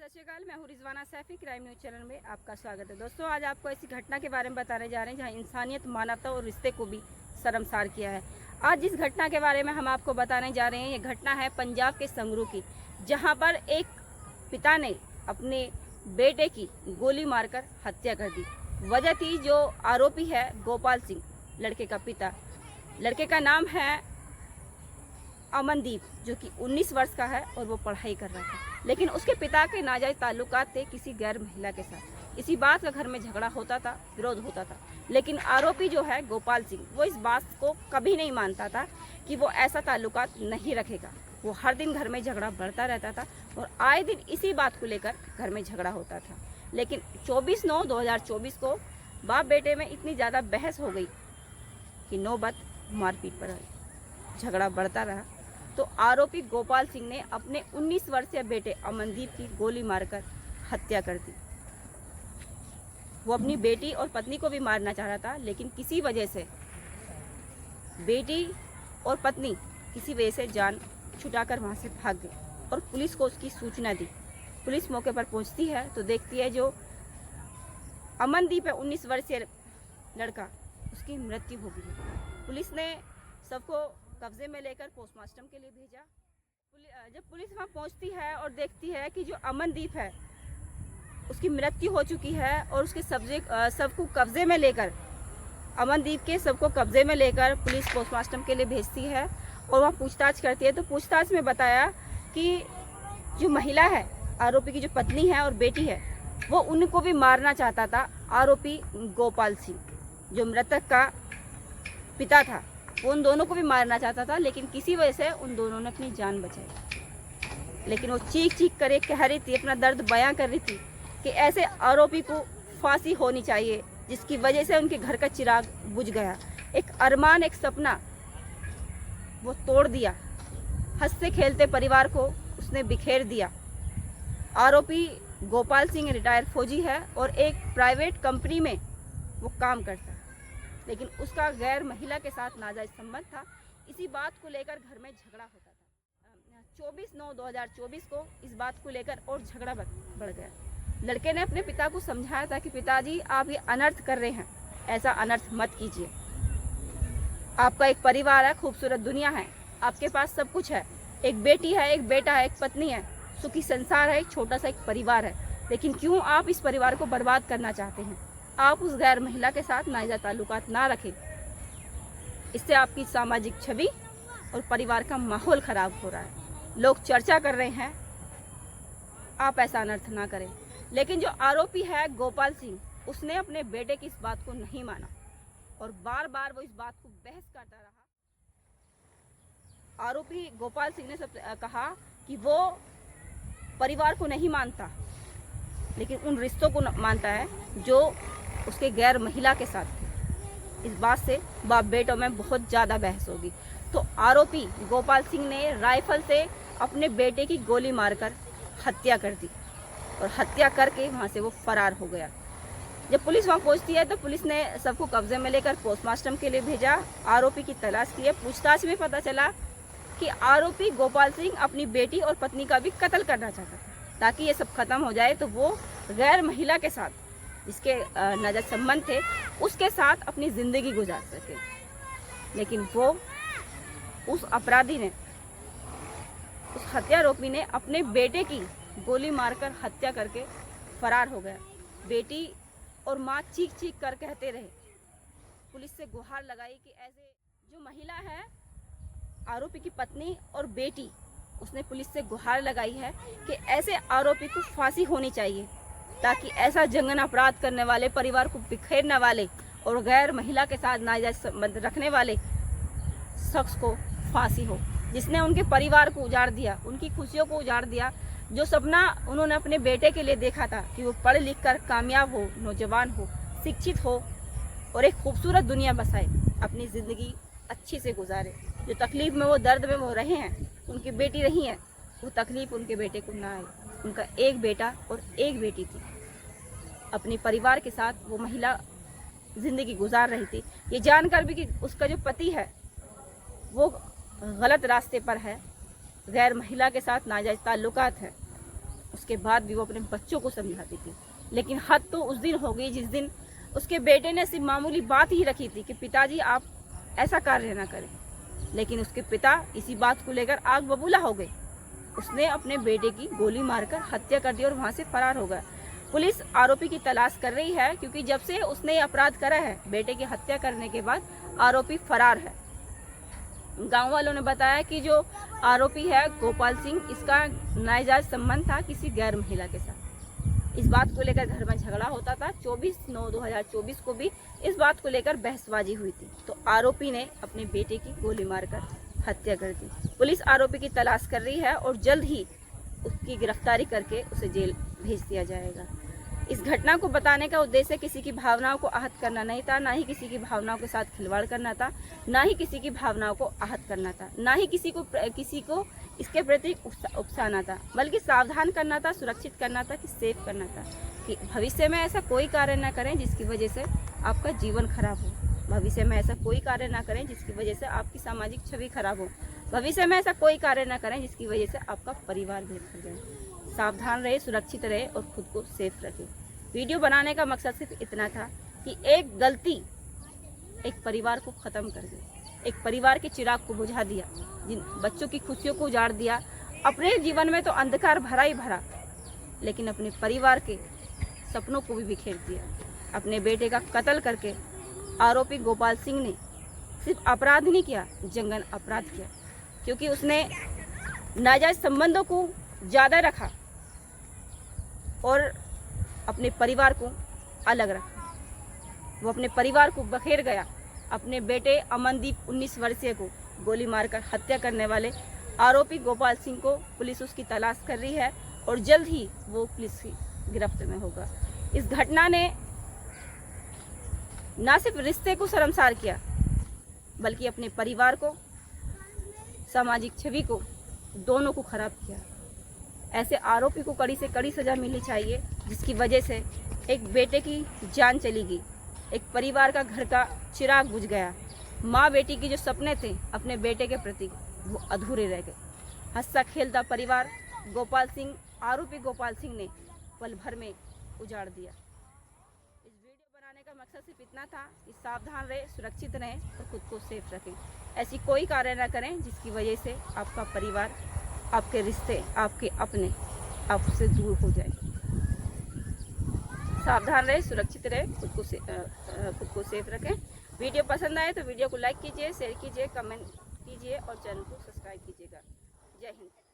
सत श्रीकाल, मैं हूँ Rizwana Saifi. Crime news channel में आपका स्वागत है। दोस्तों, आज आपको ऐसी घटना के बारे में बताने जा रहे हैं जहाँ इंसानियत, मानवता और रिश्ते को भी शर्मसार किया है। आज जिस घटना के बारे में हम आपको बताने जा रहे हैं, ये घटना है पंजाब के संगरूर की, जहाँ पर एक पिता ने अपने बेटे की गोली मारकर हत्या कर दी। वजह थी जो आरोपी है गोपाल सिंह, लड़के का पिता। लड़के का नाम है अमनदीप, जो कि 19 वर्ष का है और वो पढ़ाई कर रहा था। लेकिन उसके पिता के नाजायज ताल्लुकात थे किसी गैर महिला के साथ। इसी बात का घर में झगड़ा होता था, विरोध होता था। लेकिन आरोपी जो है गोपाल सिंह, वो इस बात को कभी नहीं मानता था कि वो ऐसा ताल्लुकात नहीं रखेगा। वो हर दिन घर में झगड़ा बढ़ता रहता था और आए दिन इसी बात को लेकर घर में झगड़ा होता था। लेकिन 24/9/2024 को बाप बेटे में इतनी ज़्यादा बहस हो गई कि नौबत मारपीट पर आई। झगड़ा बढ़ता रहा तो आरोपी गोपाल सिंह ने अपने 19 वर्षीय बेटे अमनदीप की गोली मारकर हत्या कर दी। वो अपनी बेटी और पत्नी को भी मारना चाह रहा था, लेकिन किसी वजह से बेटी और पत्नी किसी वजह से जान छुटाकर वहाँ से भाग गई और पुलिस को उसकी सूचना दी। पुलिस मौके पर पहुँचती है तो देखती है जो अमनदीप है, 19 वर्षीय लड़का, उसकी मृत्यु हो गई है। पुलिस ने सबको कब्जे में लेकर पोस्टमार्टम के लिए भेजा। जब पुलिस वहाँ पहुँचती है और देखती है कि जो अमनदीप है उसकी मृत्यु हो चुकी है और उसके सबको कब्जे में लेकर, अमनदीप के सबको कब्जे में लेकर पुलिस पोस्टमार्टम के लिए भेजती है और वहाँ पूछताछ करती है। तो पूछताछ में बताया कि जो महिला है, आरोपी की जो पत्नी है और बेटी है, वो उनको भी मारना चाहता था आरोपी गोपाल सिंह, जो मृतक का पिता था। वो उन दोनों को भी मारना चाहता था, लेकिन किसी वजह से उन दोनों ने अपनी जान बचाई। लेकिन वो चीख चीख कर कह रही थी, अपना दर्द बयां कर रही थी कि ऐसे आरोपी को फांसी होनी चाहिए, जिसकी वजह से उनके घर का चिराग बुझ गया। एक अरमान, एक सपना वो तोड़ दिया। हंसते खेलते परिवार को उसने बिखेर दिया। आरोपी गोपाल सिंह रिटायर्ड फौजी है और एक प्राइवेट कंपनी में वो काम करता है, लेकिन उसका गैर महिला के साथ नाजायज संबंध था। इसी बात को लेकर घर में झगड़ा होता था। 24/9/2024 को इस बात को लेकर और झगड़ा बढ़ गया। लड़के ने अपने पिता को समझाया था कि पिताजी, आप ये अनर्थ कर रहे हैं, ऐसा अनर्थ मत कीजिए। आपका एक परिवार है, खूबसूरत दुनिया है, आपके पास सब कुछ है, एक बेटी है, एक बेटा है, एक पत्नी है, सुखी संसार है, एक छोटा सा एक परिवार है। लेकिन क्यों आप इस परिवार को बर्बाद करना चाहते हैं? आप उस गैर महिला के साथ नाजायज ताल्लुकात ना रखें। इससे आपकी सामाजिक छवि और परिवार का माहौल खराब हो रहा है। लोग चर्चा कर रहे हैं, आप ऐसा अनर्थ ना करें। लेकिन जो आरोपी है गोपाल सिंह, उसने अपने बेटे की इस बात को नहीं माना और बार बार वो इस बात को बहस करता रहा। आरोपी गोपाल सिंह ने कहा कि वो परिवार को नहीं मानता, लेकिन उन रिश्तों को मानता है जो उसके गैर महिला के साथ। इस बात से बाप बेटों में बहुत ज़्यादा बहस होगी। तो आरोपी गोपाल सिंह ने राइफल से अपने बेटे की गोली मारकर हत्या कर दी और हत्या करके वहाँ से वो फरार हो गया। जब पुलिस वहाँ पहुँचती है तो पुलिस ने सबको कब्जे में लेकर पोस्टमार्टम के लिए भेजा। आरोपी की तलाश की है। पूछताछ में पता चला कि आरोपी गोपाल सिंह अपनी बेटी और पत्नी का भी कत्ल करना चाहता था, ताकि ये सब खत्म हो जाए तो वो गैर महिला के साथ, जिसके नाजायज संबंध थे, उसके साथ अपनी ज़िंदगी गुजार सके। लेकिन वो उस अपराधी ने, उस हत्यारोपी ने अपने बेटे की गोली मारकर हत्या करके फरार हो गया। बेटी और माँ चीख चीख कर कहते रहे, पुलिस से गुहार लगाई कि ऐसे जो महिला है, आरोपी की पत्नी और बेटी, उसने पुलिस से गुहार लगाई है कि ऐसे आरोपी को फांसी होनी चाहिए, ताकि ऐसा जघन्य अपराध करने वाले, परिवार को बिखेरने वाले और गैर महिला के साथ नाजायज संबंध रखने वाले शख्स को फांसी हो, जिसने उनके परिवार को उजाड़ दिया, उनकी खुशियों को उजाड़ दिया। जो सपना उन्होंने अपने बेटे के लिए देखा था कि वो पढ़ लिख कर कामयाब हो, नौजवान हो, शिक्षित हो और एक खूबसूरत दुनिया बसाए, अपनी ज़िंदगी अच्छी से गुजारे। जो तकलीफ़ में, वो दर्द में वो रहे हैं, उनकी बेटी रही है, वो तकलीफ़ उनके बेटे को ना आए। उनका एक बेटा और एक बेटी थी। अपने परिवार के साथ वो महिला ज़िंदगी गुजार रही थी। ये जानकर भी कि उसका जो पति है वो गलत रास्ते पर है, गैर महिला के साथ नाजायज ताल्लुकात है, उसके बाद भी वो अपने बच्चों को समझाती थी। लेकिन हद तो उस दिन हो गई जिस दिन उसके बेटे ने सिर्फ मामूली बात ही रखी थी कि पिताजी आप ऐसा कार्य ना करें, लेकिन उसके पिता इसी बात को लेकर आग बबूला हो गए। उसने अपने बेटे की गोली मारकर हत्या कर दी और वहां से फरार हो गया। पुलिस आरोपी की तलाश कर रही है, क्योंकि जब से उसने अपराध करा है, बेटे की हत्या करने के बाद आरोपी फरार है। गांव वालों ने बताया कि जो आरोपी है गोपाल सिंह, इसका नाजायज संबंध था किसी गैर महिला के साथ। इस बात को लेकर घर में झगड़ा होता था। 24/9/2024 को भी इस बात को लेकर बहसबाजी हुई थी, तो आरोपी ने अपने बेटे की गोली मारकर हत्या कर दी। पुलिस आरोपी की तलाश कर रही है और जल्द ही उसकी गिरफ्तारी करके उसे जेल भेज दिया जाएगा। इस घटना को बताने का उद्देश्य किसी की भावनाओं को आहत करना नहीं था, ना ही किसी की भावनाओं के साथ खिलवाड़ करना था, ना ही किसी की भावनाओं को आहत करना था, ना ही किसी को इसके प्रति उकसाना था, बल्कि सावधान करना था, सुरक्षित करना था, कि सेफ करना था, कि भविष्य में ऐसा कोई कार्य न करें जिसकी वजह से आपका जीवन खराब हो। भविष्य में ऐसा कोई कार्य ना करें जिसकी वजह से आपकी सामाजिक छवि खराब हो। भविष्य में ऐसा कोई कार्य ना करें जिसकी वजह से आपका परिवार बिखर जाए। सावधान रहे, सुरक्षित रहे और खुद को सेफ रखें। वीडियो बनाने का मकसद सिर्फ इतना था कि एक गलती एक परिवार को ख़त्म कर दी, एक परिवार के चिराग को बुझा दिया, जिन बच्चों की खुशियों को उजाड़ दिया। अपने जीवन में तो अंधकार भरा ही भरा, लेकिन अपने परिवार के सपनों को भी बिखेर दिया। अपने बेटे का कत्ल करके आरोपी गोपाल सिंह ने सिर्फ अपराध नहीं किया, जंगन अपराध किया, क्योंकि उसने नाजायज संबंधों को ज़्यादा रखा और अपने परिवार को अलग रखा। वो अपने परिवार को बखेर गया। अपने बेटे अमनदीप 19 वर्षीय को गोली मारकर हत्या करने वाले आरोपी गोपाल सिंह को पुलिस उसकी तलाश कर रही है और जल्द ही वो पुलिस की गिरफ्त में होगा। इस घटना ने न सिर्फ रिश्ते को शर्मसार किया, बल्कि अपने परिवार को, सामाजिक छवि को, दोनों को खराब किया। ऐसे आरोपी को कड़ी से कड़ी सज़ा मिलनी चाहिए, जिसकी वजह से एक बेटे की जान चली गई, एक परिवार का घर का चिराग बुझ गया। माँ बेटी की जो सपने थे अपने बेटे के प्रति, वो अधूरे रह गए। हंसता खेलता परिवार आरोपी गोपाल सिंह ने पल भर में उजाड़ दिया। इस वीडियो बनाने का मकसद सिर्फ इतना था कि सावधान रहे, सुरक्षित रहें और खुद को सेफ रखें। ऐसी कोई कार्य न करें जिसकी वजह से आपका परिवार, आपके रिश्ते, आपके अपने आपसे दूर हो जाए। सावधान रहे, सुरक्षित रहे, खुद को सेफ रखें। वीडियो पसंद आए तो वीडियो को लाइक कीजिए, शेयर कीजिए, कमेंट कीजिए और चैनल को सब्सक्राइब कीजिएगा। जय हिंद।